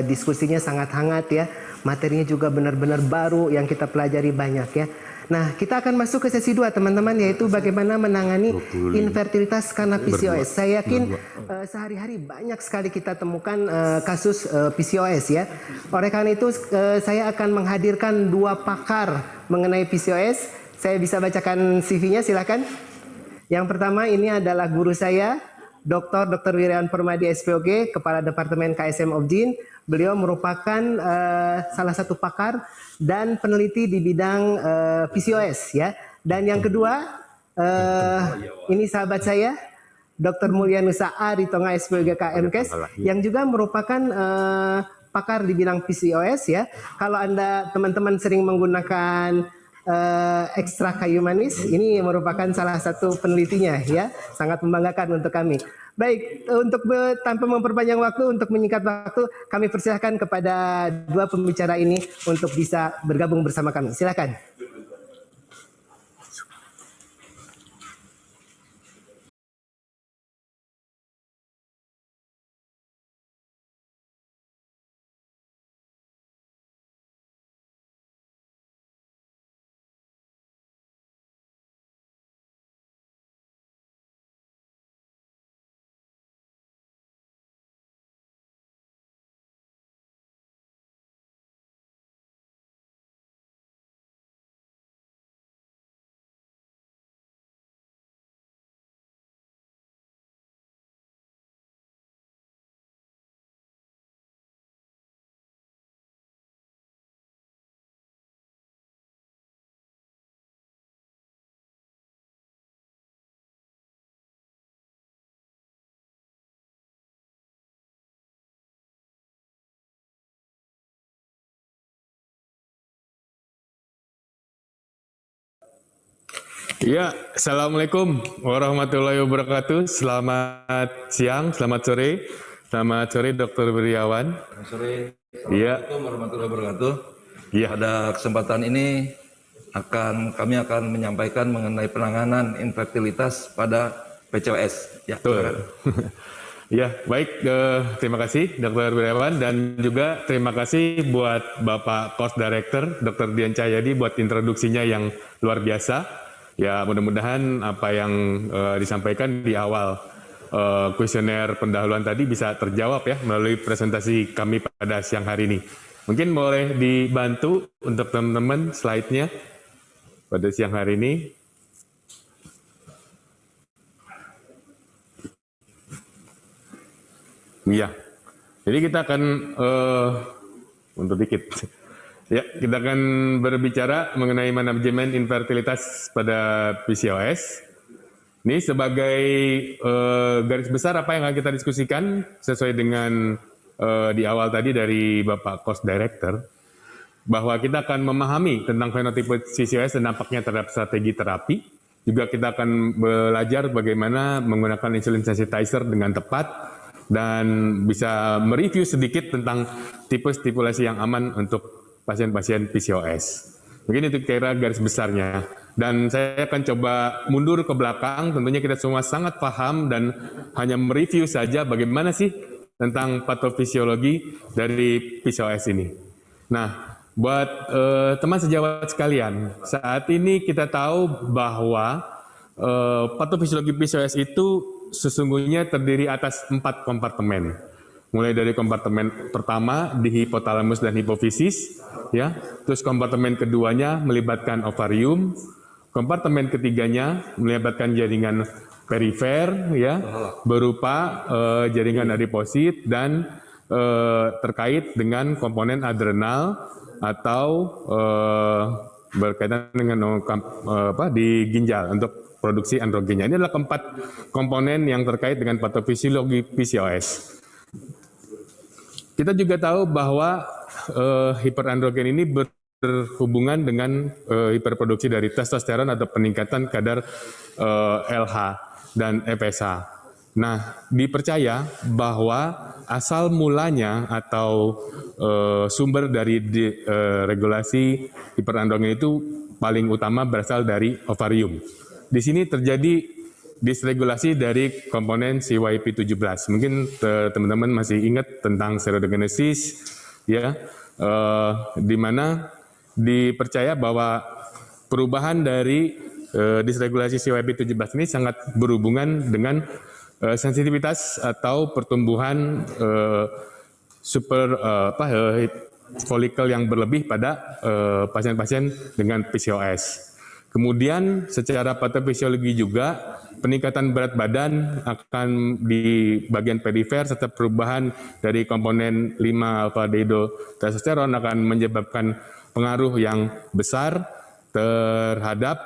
diskusinya sangat hangat ya. Materinya juga benar-benar baru yang kita pelajari banyak ya. Nah, kita akan masuk ke sesi 2 teman-teman, yaitu bagaimana menangani infertilitas karena PCOS. Saya yakin sehari-hari banyak sekali kita temukan kasus PCOS ya. Oleh karena itu saya akan menghadirkan 2 pakar mengenai PCOS. Saya bisa bacakan CV-nya, silakan. Yang pertama ini adalah guru saya, Dr. Wirawan Permadi SPOG, Kepala Departemen KSM Obgyn. Beliau merupakan salah satu pakar dan peneliti di bidang PCOS ya. Dan yang kedua ini sahabat saya, Dr. Mulyanusa Aritonga SPOG KMKes, yang juga merupakan pakar di bidang PCOS ya. Kalau Anda teman-teman sering menggunakan ekstra kayu manis, ini merupakan salah satu penelitinya ya, sangat membanggakan untuk kami. Baik, untuk tanpa memperpanjang waktu, untuk menyingkat waktu, kami persilahkan kepada 2 pembicara ini untuk bisa bergabung bersama kami. Silakan. Ya, Assalamualaikum warahmatullahi wabarakatuh. Selamat siang, selamat sore Dr. Wirawan. Selamat sore. Iya. Assalamualaikum warahmatullahi wabarakatuh. Ya. Pada kesempatan ini kami akan menyampaikan mengenai penanganan infertilitas pada PCOS. Ya, betul. Ya, baik. Terima kasih Dr. Wirawan, dan juga terima kasih buat Bapak Course Director Dr. Dian Cahyadi buat introduksinya yang luar biasa. Ya, mudah-mudahan apa yang disampaikan di awal kuesioner pendahuluan tadi bisa terjawab ya melalui presentasi kami pada siang hari ini. Mungkin boleh dibantu untuk teman-teman slide-nya pada siang hari ini. Iya, jadi kita akan untuk dikit. Ya, kita akan berbicara mengenai manajemen infertilitas pada PCOS. Ini sebagai garis besar apa yang akan kita diskusikan sesuai dengan di awal tadi dari Bapak Course Director, bahwa kita akan memahami tentang fenotipe PCOS dan dampaknya terhadap strategi terapi. Juga kita akan belajar bagaimana menggunakan insulin sensitizer dengan tepat dan bisa mereview sedikit tentang tipe stipulasi yang aman untuk pasien-pasien PCOS. Mungkin itu kira garis besarnya. Dan saya akan coba mundur ke belakang, tentunya kita semua sangat paham dan hanya mereview saja bagaimana sih tentang patofisiologi dari PCOS ini. Nah, buat teman sejawat sekalian, saat ini kita tahu bahwa patofisiologi PCOS itu sesungguhnya terdiri atas 4 kompartemen. Mulai dari kompartemen pertama di hipotalamus dan hipofisis, ya. Terus kompartemen keduanya melibatkan ovarium, kompartemen ketiganya melibatkan jaringan perifer, ya, berupa jaringan adiposit dan terkait dengan komponen adrenal atau berkaitan dengan di ginjal untuk produksi androgennya. Ini adalah keempat komponen yang terkait dengan patofisiologi PCOS. Kita juga tahu bahwa hiperandrogen ini berhubungan dengan hiperproduksi dari testosteron atau peningkatan kadar LH dan FSH. Nah, dipercaya bahwa asal mulanya atau sumber dari regulasi hiperandrogen itu paling utama berasal dari ovarium. Di sini terjadi dysregulasi dari komponen CYP17. Mungkin teman-teman masih ingat tentang serotogenesis, ya, di mana dipercaya bahwa perubahan dari dysregulasi CYP17 ini sangat berhubungan dengan sensitivitas atau pertumbuhan folikel yang berlebih pada pasien-pasien dengan PCOS. Kemudian secara patofisiologi juga peningkatan berat badan akan di bagian perifer serta perubahan dari komponen 5-alfa-deodotestosteron akan menyebabkan pengaruh yang besar terhadap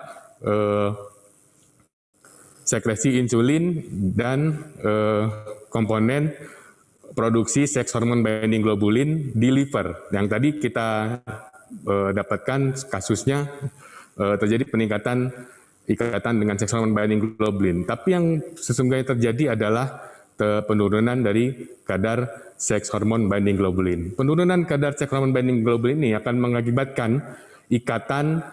sekresi insulin dan komponen produksi seks hormon binding globulin di liver. Yang tadi kita dapatkan kasusnya terjadi peningkatan ikatan dengan seks hormon binding globulin. Tapi yang sesungguhnya terjadi adalah penurunan dari kadar seks hormon binding globulin. Penurunan kadar seks hormon binding globulin ini akan mengakibatkan ikatan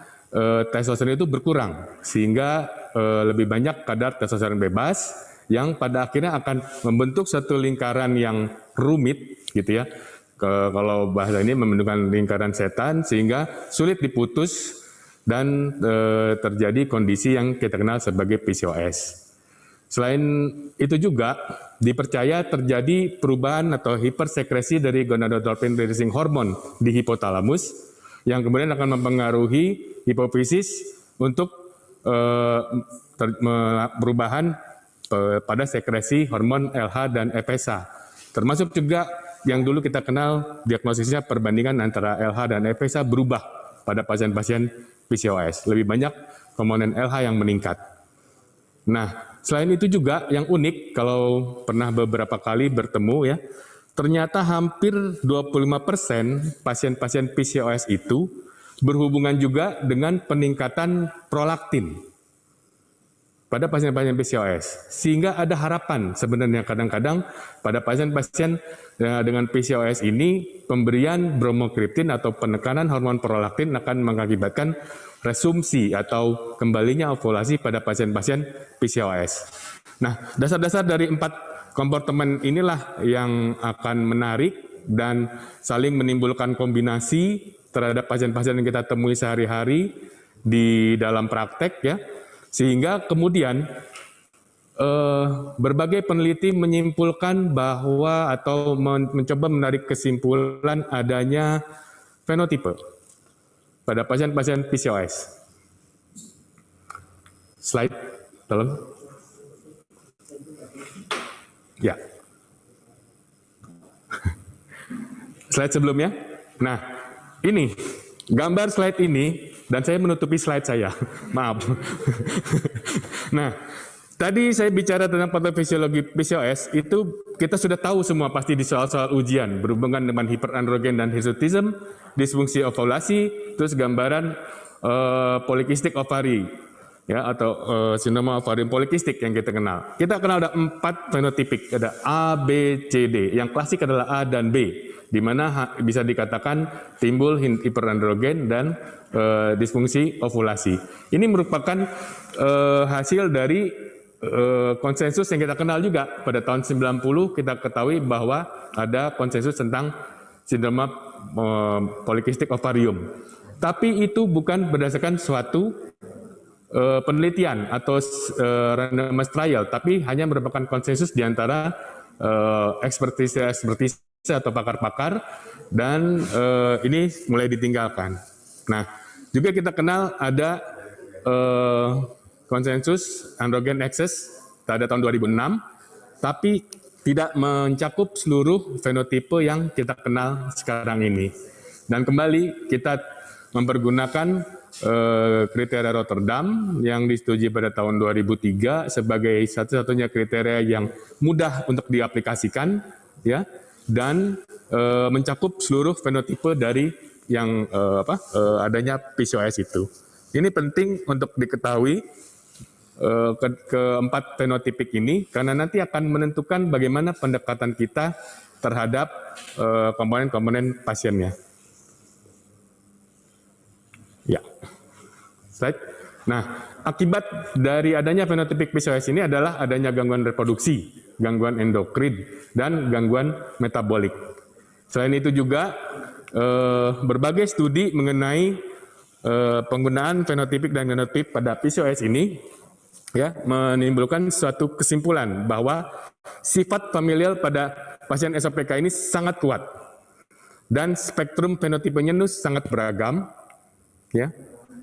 testosteron itu berkurang, sehingga lebih banyak kadar testosteron bebas yang pada akhirnya akan membentuk satu lingkaran yang rumit, gitu ya. Kalau bahasa ini membentukkan lingkaran setan, sehingga sulit diputus dan terjadi kondisi yang kita kenal sebagai PCOS. Selain itu juga dipercaya terjadi perubahan atau hipersekresi dari gonadotropin releasing hormone di hipotalamus yang kemudian akan mempengaruhi hipofisis untuk perubahan pada sekresi hormon LH dan FSH. Termasuk juga yang dulu kita kenal diagnosisnya perbandingan antara LH dan FSH berubah pada pasien-pasien PCOS. Lebih banyak komponen LH yang meningkat. Nah, selain itu juga yang unik kalau pernah beberapa kali bertemu ya, ternyata hampir 25% pasien-pasien PCOS itu berhubungan juga dengan peningkatan prolaktin pada pasien-pasien PCOS. Sehingga ada harapan sebenarnya kadang-kadang pada pasien-pasien dengan PCOS ini pemberian bromokriptin atau penekanan hormon prolaktin akan mengakibatkan resumsi atau kembalinya ovulasi pada pasien-pasien PCOS. Nah, dasar-dasar dari 4 komportemen inilah yang akan menarik dan saling menimbulkan kombinasi terhadap pasien-pasien yang kita temui sehari-hari di dalam praktek ya. Sehingga kemudian berbagai peneliti menyimpulkan bahwa atau mencoba menarik kesimpulan adanya fenotipe pada pasien-pasien PCOS. Slide, tolong. Ya. Slide sebelumnya. Nah, ini gambar slide ini. Dan saya menutupi slide saya, maaf. Nah, tadi saya bicara tentang patofisiologi PCOS, itu kita sudah tahu semua pasti di soal-soal ujian, berhubungan dengan hiperandrogen dan hirsutism, disfungsi ovulasi, terus gambaran polikistik ovari, ya, atau sindroma ovarium polikistik yang kita kenal. Kita kenal ada 4 fenotipik, ada A, B, C, D. Yang klasik adalah A dan B, di mana bisa dikatakan timbul hiperandrogen dan disfungsi ovulasi. Ini merupakan hasil dari konsensus yang kita kenal juga. Pada tahun 90 kita ketahui bahwa ada konsensus tentang sindroma polikistik ovarium. Tapi itu bukan berdasarkan suatu penelitian atau randomized trial, tapi hanya merupakan konsensus di antara ekspertise atau pakar-pakar, dan ini mulai ditinggalkan. Nah, juga kita kenal ada konsensus androgen excess pada tahun 2006, tapi tidak mencakup seluruh fenotipe yang kita kenal sekarang ini. Dan kembali kita mempergunakan kriteria Rotterdam yang disetujui pada tahun 2003 sebagai satu-satunya kriteria yang mudah untuk diaplikasikan, ya, dan mencakup seluruh fenotipe dari yang adanya PCOS itu. Ini penting untuk diketahui keempat fenotipik ini, karena nanti akan menentukan bagaimana pendekatan kita terhadap komponen-komponen pasiennya. Ya, slide. Nah, akibat dari adanya fenotipik PCOS ini adalah adanya gangguan reproduksi, gangguan endokrin, dan gangguan metabolik. Selain itu juga berbagai studi mengenai penggunaan fenotipik dan genotip pada PCOS ini ya menimbulkan suatu kesimpulan bahwa sifat familial pada pasien SOPK ini sangat kuat dan spektrum fenotipenya sangat beragam, ya.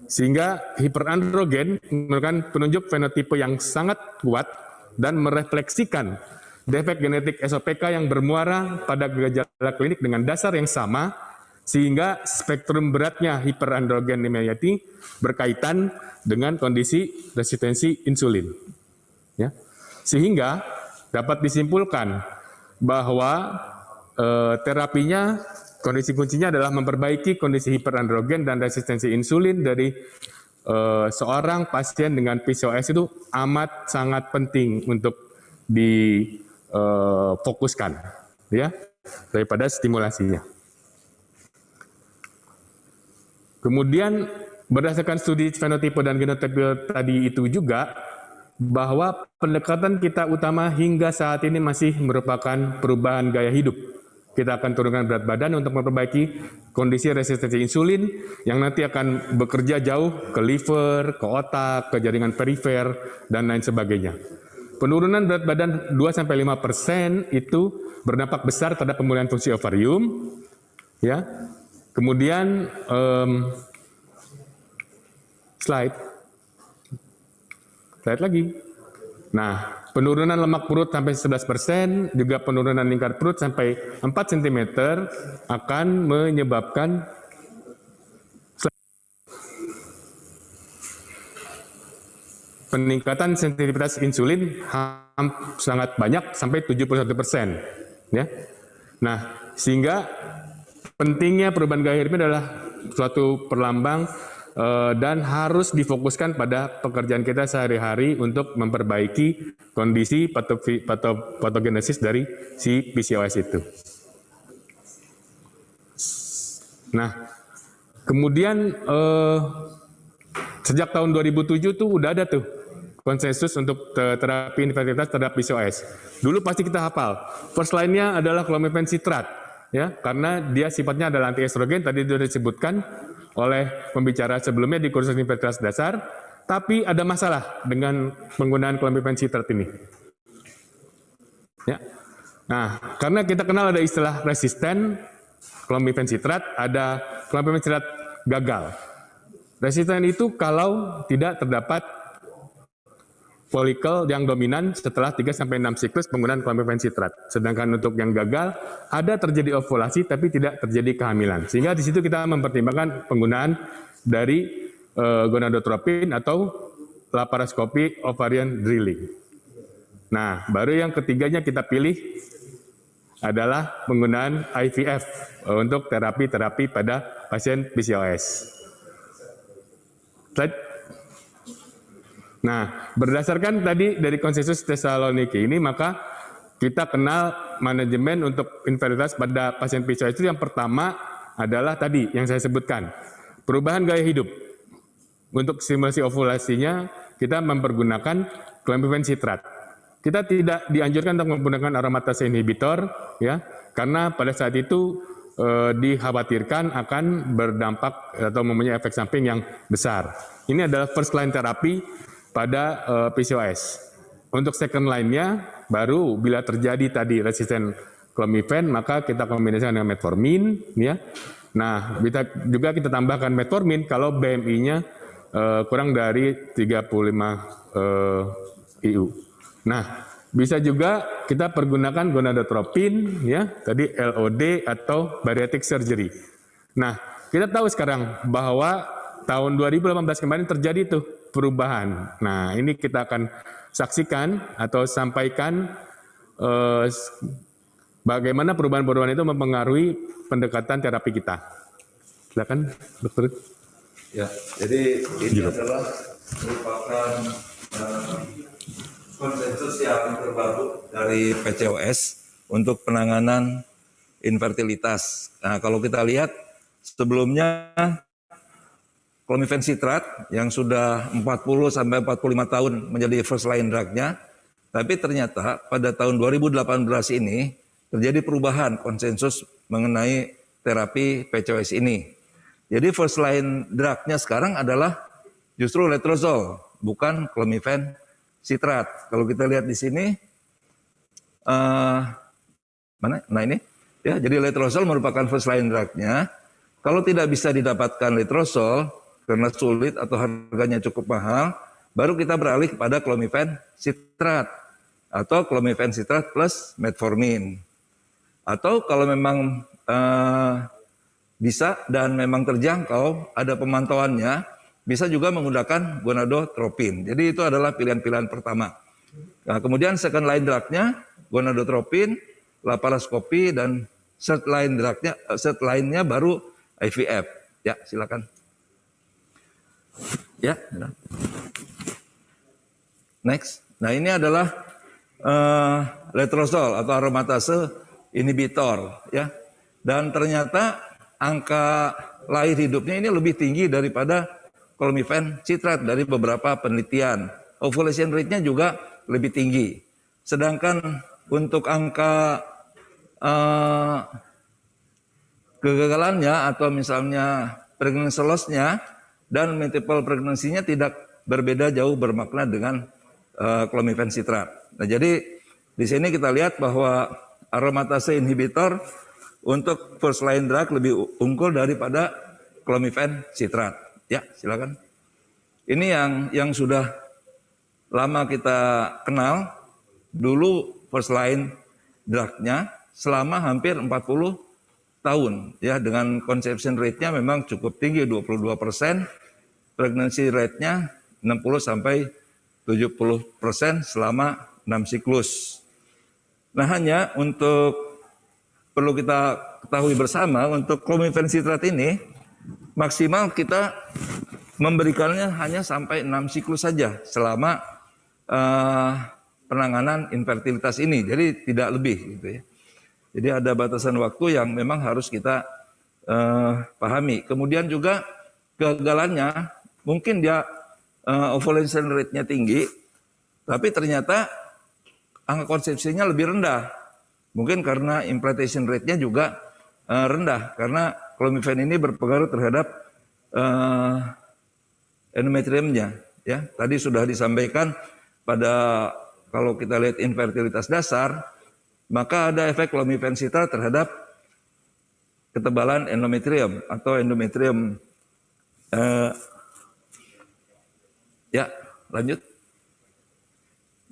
Sehingga hiperandrogen merupakan penunjuk fenotipe yang sangat kuat dan merefleksikan defek genetik SOPK yang bermuara pada gejala klinik dengan dasar yang sama, sehingga spektrum beratnya hiperandrogenemia ini berkaitan dengan kondisi resistensi insulin. Ya. Sehingga dapat disimpulkan bahwa terapinya, kondisi kuncinya adalah memperbaiki kondisi hiperandrogen dan resistensi insulin dari seorang pasien dengan PCOS itu amat sangat penting untuk difokuskan, ya, daripada stimulasinya. Kemudian berdasarkan studi fenotipe dan genotipe tadi itu juga bahwa pendekatan kita utama hingga saat ini masih merupakan perubahan gaya hidup. Kita akan turunkan berat badan untuk memperbaiki kondisi resistensi insulin yang nanti akan bekerja jauh ke liver, ke otak, ke jaringan perifer, dan lain sebagainya. Penurunan berat badan 2-5% itu berdampak besar terhadap pemulihan fungsi ovarium. Ya. Kemudian slide lagi. Nah, penurunan lemak perut sampai 11%, juga penurunan lingkar perut sampai 4 cm akan menyebabkan peningkatan sensitivitas insulin sangat banyak sampai 71%. Ya. Nah, sehingga pentingnya perubahan gaya hidup adalah suatu perlambang dan harus difokuskan pada pekerjaan kita sehari-hari untuk memperbaiki kondisi patogenesis dari si PCOS itu. Nah, kemudian sejak tahun 2007 tuh udah ada tuh konsensus untuk terapi infertilitas terhadap PCOS. Dulu pasti kita hafal. First line-nya adalah clomiphene citrat, ya, karena dia sifatnya adalah antiestrogen, tadi sudah disebutkan oleh pembicara sebelumnya di kursus infertilitas dasar, tapi ada masalah dengan penggunaan clomiphene citrat ini. Ya. Nah, karena kita kenal ada istilah resisten clomiphene citrat, ada clomiphene citrat gagal. Resisten itu kalau tidak terdapat folikel yang dominan setelah 3-6 siklus penggunaan clomiphene citrat. Sedangkan untuk yang gagal, ada terjadi ovulasi tapi tidak terjadi kehamilan. Sehingga di situ kita mempertimbangkan penggunaan dari gonadotropin atau laparoskopi ovarian drilling. Nah, baru yang ketiganya kita pilih adalah penggunaan IVF untuk terapi-terapi pada pasien PCOS. Slide. Nah, berdasarkan tadi dari konsensus Thessaloniki ini, maka kita kenal manajemen untuk infertilitas pada pasien PCOS itu yang pertama adalah tadi yang saya sebutkan, perubahan gaya hidup. Untuk stimulasi ovulasinya, kita mempergunakan clomiphene citrat. Kita tidak dianjurkan untuk menggunakan aromatase inhibitor, ya, karena pada saat itu dikhawatirkan akan berdampak atau mempunyai efek samping yang besar. Ini adalah first line terapi pada PCOS. Untuk second line-nya, baru bila terjadi tadi resisten clomiphene, maka kita kombinasikan dengan metformin, ya. Nah, kita tambahkan metformin kalau BMI-nya kurang dari 35 IU. Nah, bisa juga kita pergunakan gonadotropin, ya, tadi LOD atau bariatric surgery. Nah, kita tahu sekarang bahwa tahun 2018 kemarin terjadi tuh perubahan. Nah, ini kita akan saksikan atau sampaikan bagaimana perubahan-perubahan itu mempengaruhi pendekatan terapi kita. Silakan, dokter. Ya, jadi ini adalah merupakan konsensus yang terbaru dari PCOS untuk penanganan infertilitas. Nah, kalau kita lihat sebelumnya clomifen citrat yang sudah 40 sampai 45 tahun menjadi first line drug-nya. Tapi ternyata pada tahun 2018 ini terjadi perubahan konsensus mengenai terapi PCOS ini. Jadi first line drug-nya sekarang adalah justru letrozole, bukan clomifen citrat. Kalau kita lihat di sini, mana? Nah ini, ya. Jadi letrozole merupakan first line drug-nya. Kalau tidak bisa didapatkan letrozole karena sulit atau harganya cukup mahal, baru kita beralih kepada clomifen citrat atau clomifen citrat plus metformin. Atau kalau memang bisa dan memang terjangkau, ada pemantauannya, bisa juga menggunakan gonadotropin. Jadi itu adalah pilihan-pilihan pertama. Nah, kemudian second line drug-nya gonadotropin, laparoskopi, dan third line-nya baru IVF. Ya, silakan. Ya, next. Nah, ini adalah letrozole atau aromatase inhibitor, ya. Dan ternyata angka lahir hidupnya ini lebih tinggi daripada clomifen citrat dari beberapa penelitian. Ovulation rate-nya juga lebih tinggi. Sedangkan untuk angka kegagalannya atau misalnya pregnancy loss-nya dan multiple pregnancy-nya tidak berbeda jauh bermakna dengan clomifen citrat. Nah, jadi di sini kita lihat bahwa aromatase inhibitor untuk first line drug lebih unggul daripada clomifen citrat. Ya, silakan. Ini yang sudah lama kita kenal. Dulu first line drug-nya selama hampir 40 tahun, ya, dengan conception rate-nya memang cukup tinggi, 22%, pregnancy rate-nya 60 sampai 70% selama 6 siklus. Nah, hanya untuk perlu kita ketahui bersama, untuk clomifen citrat ini maksimal kita memberikannya hanya sampai 6 siklus saja selama penanganan infertilitas ini, jadi tidak lebih gitu ya. Jadi ada batasan waktu yang memang harus kita pahami. Kemudian juga kegagalannya, mungkin dia ovulation rate-nya tinggi, tapi ternyata angka konsepsinya lebih rendah. Mungkin karena implantation rate-nya juga rendah, karena clomifen ini berpengaruh terhadap endometriumnya. Ya, tadi sudah disampaikan pada kalau kita lihat infertilitas dasar, maka ada efek clomifen citrat terhadap ketebalan endometrium atau endometrium. Ya, lanjut.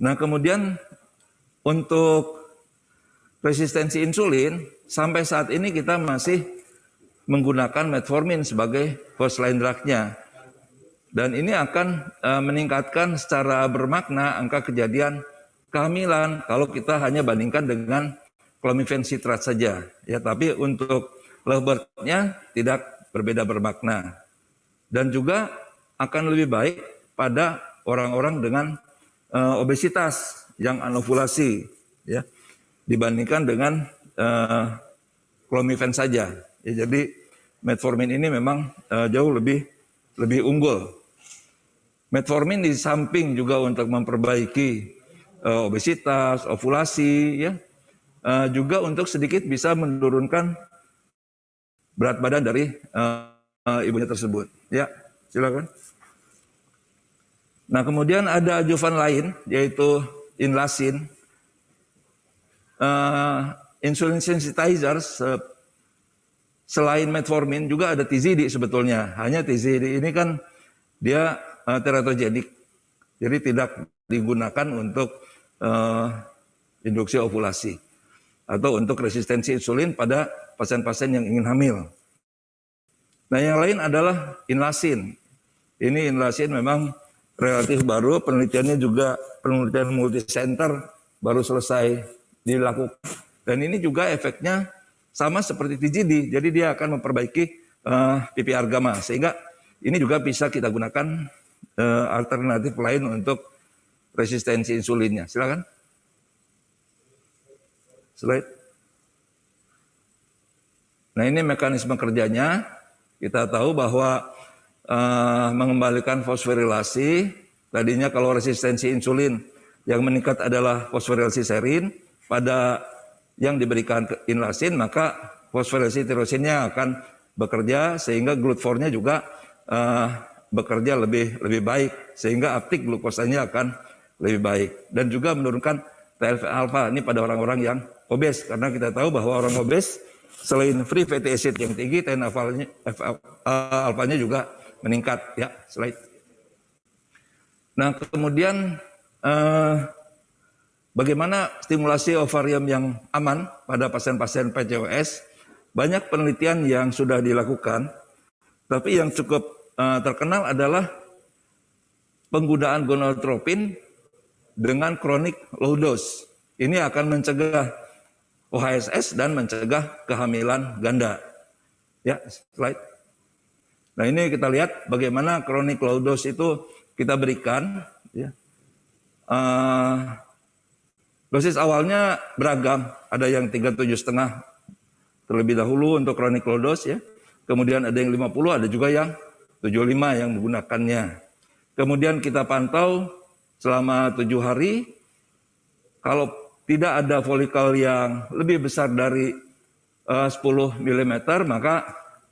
Nah, kemudian untuk resistensi insulin, sampai saat ini kita masih menggunakan metformin sebagai first line drug-nya. Dan ini akan meningkatkan secara bermakna angka kejadian kehamilan kalau kita hanya bandingkan dengan clomifen citrat saja. Ya, tapi untuk lovebird-nya tidak berbeda bermakna. Dan juga akan lebih baik pada orang-orang dengan obesitas yang anovulasi, ya, dibandingkan dengan clomifen saja. Ya, jadi metformin ini memang jauh lebih unggul. Metformin di samping juga untuk memperbaiki obesitas, ovulasi, ya, juga untuk sedikit bisa menurunkan berat badan dari ibunya tersebut. Ya, silakan. Nah, kemudian ada adjuvan lain yaitu inlasin. Insulin sensitizers selain metformin juga ada TZD sebetulnya. Hanya TZD ini kan dia teratogenik, jadi tidak digunakan untuk induksi ovulasi atau untuk resistensi insulin pada pasien-pasien yang ingin hamil. Nah, yang lain adalah inlasin. Ini inlasin memang relatif baru, penelitiannya juga penelitian multicenter baru selesai dilakukan. Dan ini juga efeknya sama seperti TZD, jadi dia akan memperbaiki PPR gamma, sehingga ini juga bisa kita gunakan alternatif lain untuk resistensi insulinnya. Silakan. Slide. Nah, ini mekanisme kerjanya. Kita tahu bahwa mengembalikan fosforilasi. Tadinya kalau resistensi insulin yang meningkat adalah fosforilasi serin, pada yang diberikan inlasin maka fosforilasi tirosinnya akan bekerja sehingga GLUT4-nya juga bekerja lebih baik sehingga uptake glukosanya akan lebih baik dan juga menurunkan TNF alfa ini pada orang-orang yang obes karena kita tahu bahwa orang obes selain free fatty acid yang tinggi TNF alfanya juga meningkat ya slide. Nah kemudian bagaimana stimulasi ovarium yang aman pada pasien-pasien PCOS? Banyak penelitian yang sudah dilakukan, tapi yang cukup terkenal adalah penggunaan gonadotropin dengan chronic low dose. Ini akan mencegah OHSS dan mencegah kehamilan ganda. Ya, slide. Nah ini kita lihat bagaimana chronic low dose itu kita berikan. Ya. Dosis awalnya beragam, ada yang 37,5 terlebih dahulu untuk chronic low dose ya. Kemudian ada yang 50, ada juga yang 75 yang menggunakannya. Kemudian kita pantau selama 7 hari. Kalau tidak ada folikel yang lebih besar dari 10 mm, maka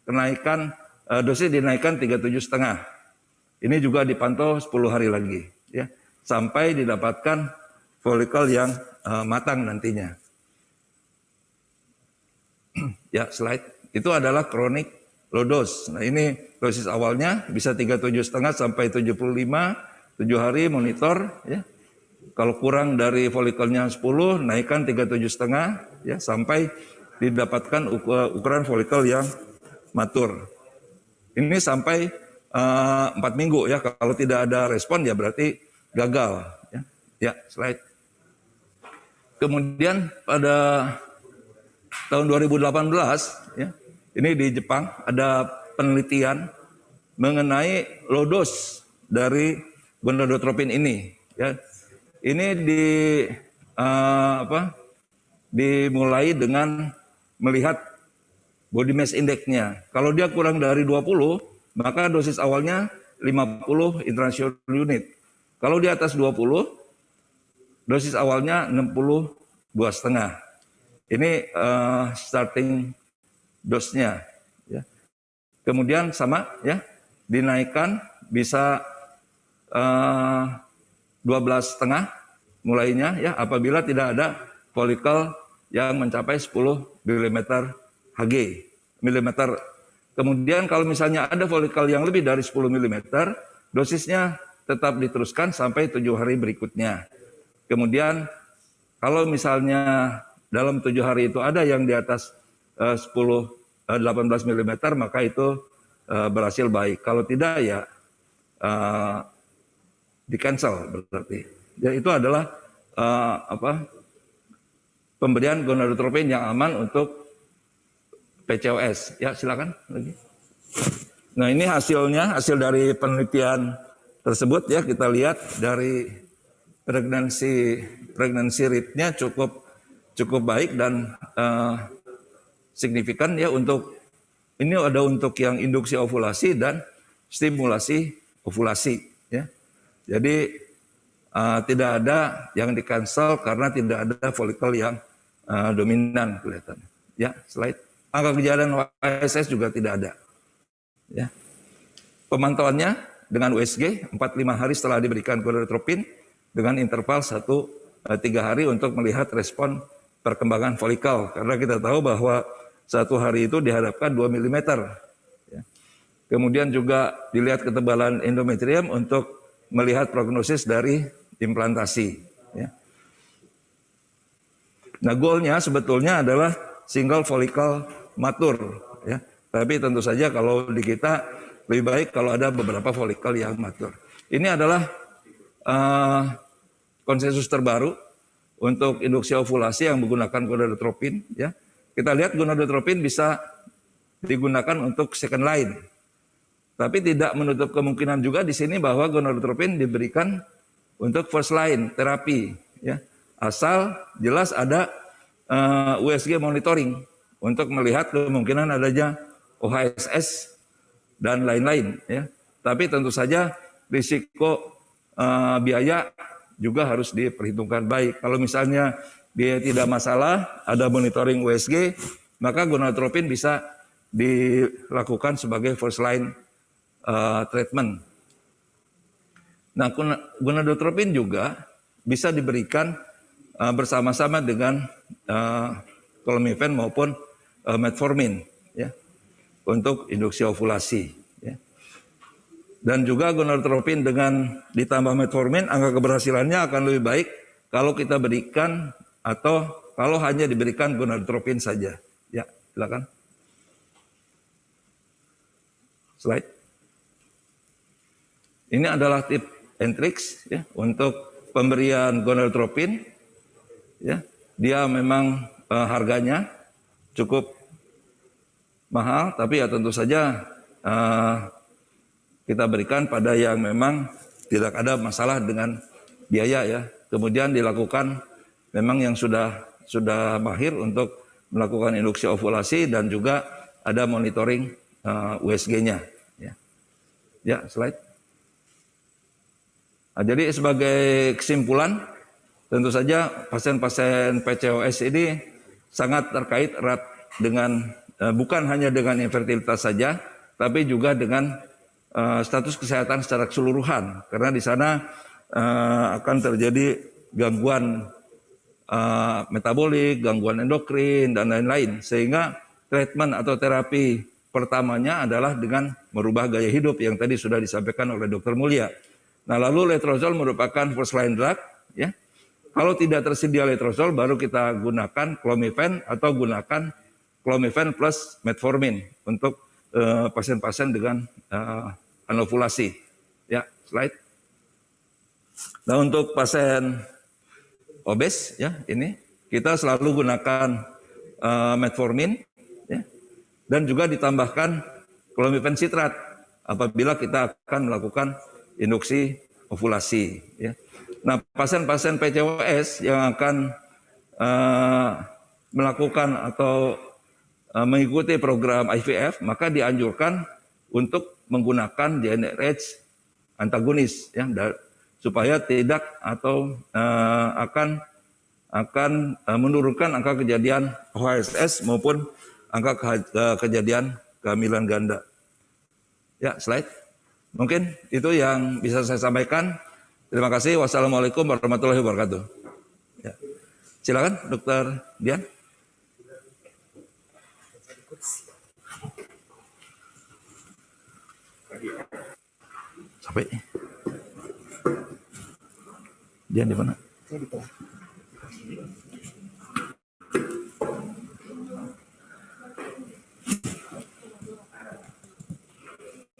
kenaikan dosis dinaikkan 37,5. Ini juga dipantau 10 hari lagi ya, sampai didapatkan folikel yang matang nantinya. Ya, slide. Itu adalah chronic low dose. Nah, ini dosis awalnya bisa 37,5 sampai 75, 7 hari monitor ya. Kalau kurang dari folikelnya 10, naikkan 37,5 ya sampai didapatkan ukuran folikel yang matur. Ini sampai 4 minggu ya. Kalau tidak ada respon ya berarti gagal ya. Ya, slide. Kemudian pada tahun 2018 ya, ini di Jepang ada penelitian mengenai low dose dari gonadotropin ini ya. Ini dimulai dengan melihat body mass index-nya. Kalau dia kurang dari 20, maka dosis awalnya 50 international unit. Kalau di atas 20, dosis awalnya 62,5. Ini starting dose-nya. Ya. Kemudian sama ya, dinaikkan bisa 12,5 mulainya ya apabila tidak ada folikel yang mencapai 10 mm Hg. Kemudian kalau misalnya ada folikel yang lebih dari 10 mm, dosisnya tetap diteruskan sampai 7 hari berikutnya. Kemudian kalau misalnya dalam 7 hari itu ada yang di atas 18 mm, maka itu berhasil baik. Kalau tidak ya di cancel berarti. Ya, itu adalah pemberian gonadotropin yang aman untuk PCOS. Ya silakan lagi. Nah ini hasilnya, hasil dari penelitian tersebut ya, kita lihat dari pregnancy rate-nya cukup baik dan signifikan ya. Untuk ini ada untuk yang induksi ovulasi dan stimulasi ovulasi ya. Jadi tidak ada yang di cancel karena tidak ada folikel yang dominan kelihatan. Ya, slide. Angka kejadian OHSS juga tidak ada. Ya. Pemantauannya dengan USG 45 hari setelah diberikan gonadotropin dengan interval 1-3 hari untuk melihat respon perkembangan folikel. Karena kita tahu bahwa 1 hari itu dihadapkan 2 mm. Ya. Kemudian juga dilihat ketebalan endometrium untuk melihat prognosis dari implantasi. Ya. Nah, goalnya sebetulnya adalah single follicle matur. Ya. Tapi tentu saja kalau di kita lebih baik kalau ada beberapa folikel yang matur. Ini adalah konsensus terbaru untuk induksi ovulasi yang menggunakan gonadotropin. Ya. Kita lihat gonadotropin bisa digunakan untuk second line. Tapi tidak menutup kemungkinan juga di sini bahwa gonadotropin diberikan untuk first line terapi, ya. Asal jelas ada USG monitoring untuk melihat kemungkinan adanya OHSS dan lain-lain, ya. Tapi tentu saja risiko biaya juga harus diperhitungkan baik. Kalau misalnya biaya tidak masalah, ada monitoring USG, maka gonadotropin bisa dilakukan sebagai first line treatment. Nah, gonadotropin juga bisa diberikan bersama-sama dengan clomifen maupun metformin, ya, untuk induksi ovulasi. Ya. Dan juga gonadotropin dengan ditambah metformin, angka keberhasilannya akan lebih baik kalau kita berikan atau kalau hanya diberikan gonadotropin saja. Ya, silakan. Slide. Ini adalah tip and tricks ya untuk pemberian gonadotropin. Ya, dia memang harganya cukup mahal, tapi ya tentu saja kita berikan pada yang memang tidak ada masalah dengan biaya ya. Kemudian dilakukan memang yang sudah mahir untuk melakukan induksi ovulasi dan juga ada monitoring USG-nya. Ya. Ya, slide. Nah, jadi sebagai kesimpulan, tentu saja pasien-pasien PCOS ini sangat terkait erat dengan bukan hanya dengan infertilitas saja, tapi juga dengan status kesehatan secara keseluruhan, karena di sana akan terjadi gangguan metabolik, gangguan endokrin dan lain-lain, sehingga treatment atau terapi pertamanya adalah dengan merubah gaya hidup yang tadi sudah disampaikan oleh Dr. Mulya. Nah, lalu letrozol merupakan first line drug, ya. Kalau tidak tersedia letrozol, baru kita gunakan clomifen atau gunakan clomifen plus metformin untuk pasien-pasien dengan anovulasi. Ya, slide. Nah, untuk pasien obes, ya, ini kita selalu gunakan metformin, ya, dan juga ditambahkan clomifen sitrat apabila kita akan melakukan induksi ovulasi. Ya. Nah, pasien-pasien PCOS yang akan melakukan atau mengikuti program IVF, maka dianjurkan untuk menggunakan GnRH antagonis, ya, supaya tidak atau akan menurunkan angka kejadian OHSS maupun angka kejadian kehamilan ganda. Ya, slide. Mungkin itu yang bisa saya sampaikan. Terima kasih. Wassalamualaikum warahmatullahi wabarakatuh. Ya. Silakan, Dr. Dian. Sampai. Dian di mana? Saya di tengah.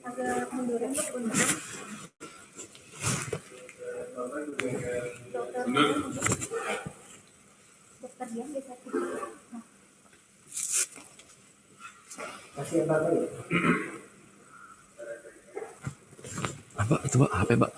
Agak mundurin Dok. Dokter Dian bisa Kasih Bapak ya. Apa itu, Pak? HP, Pak?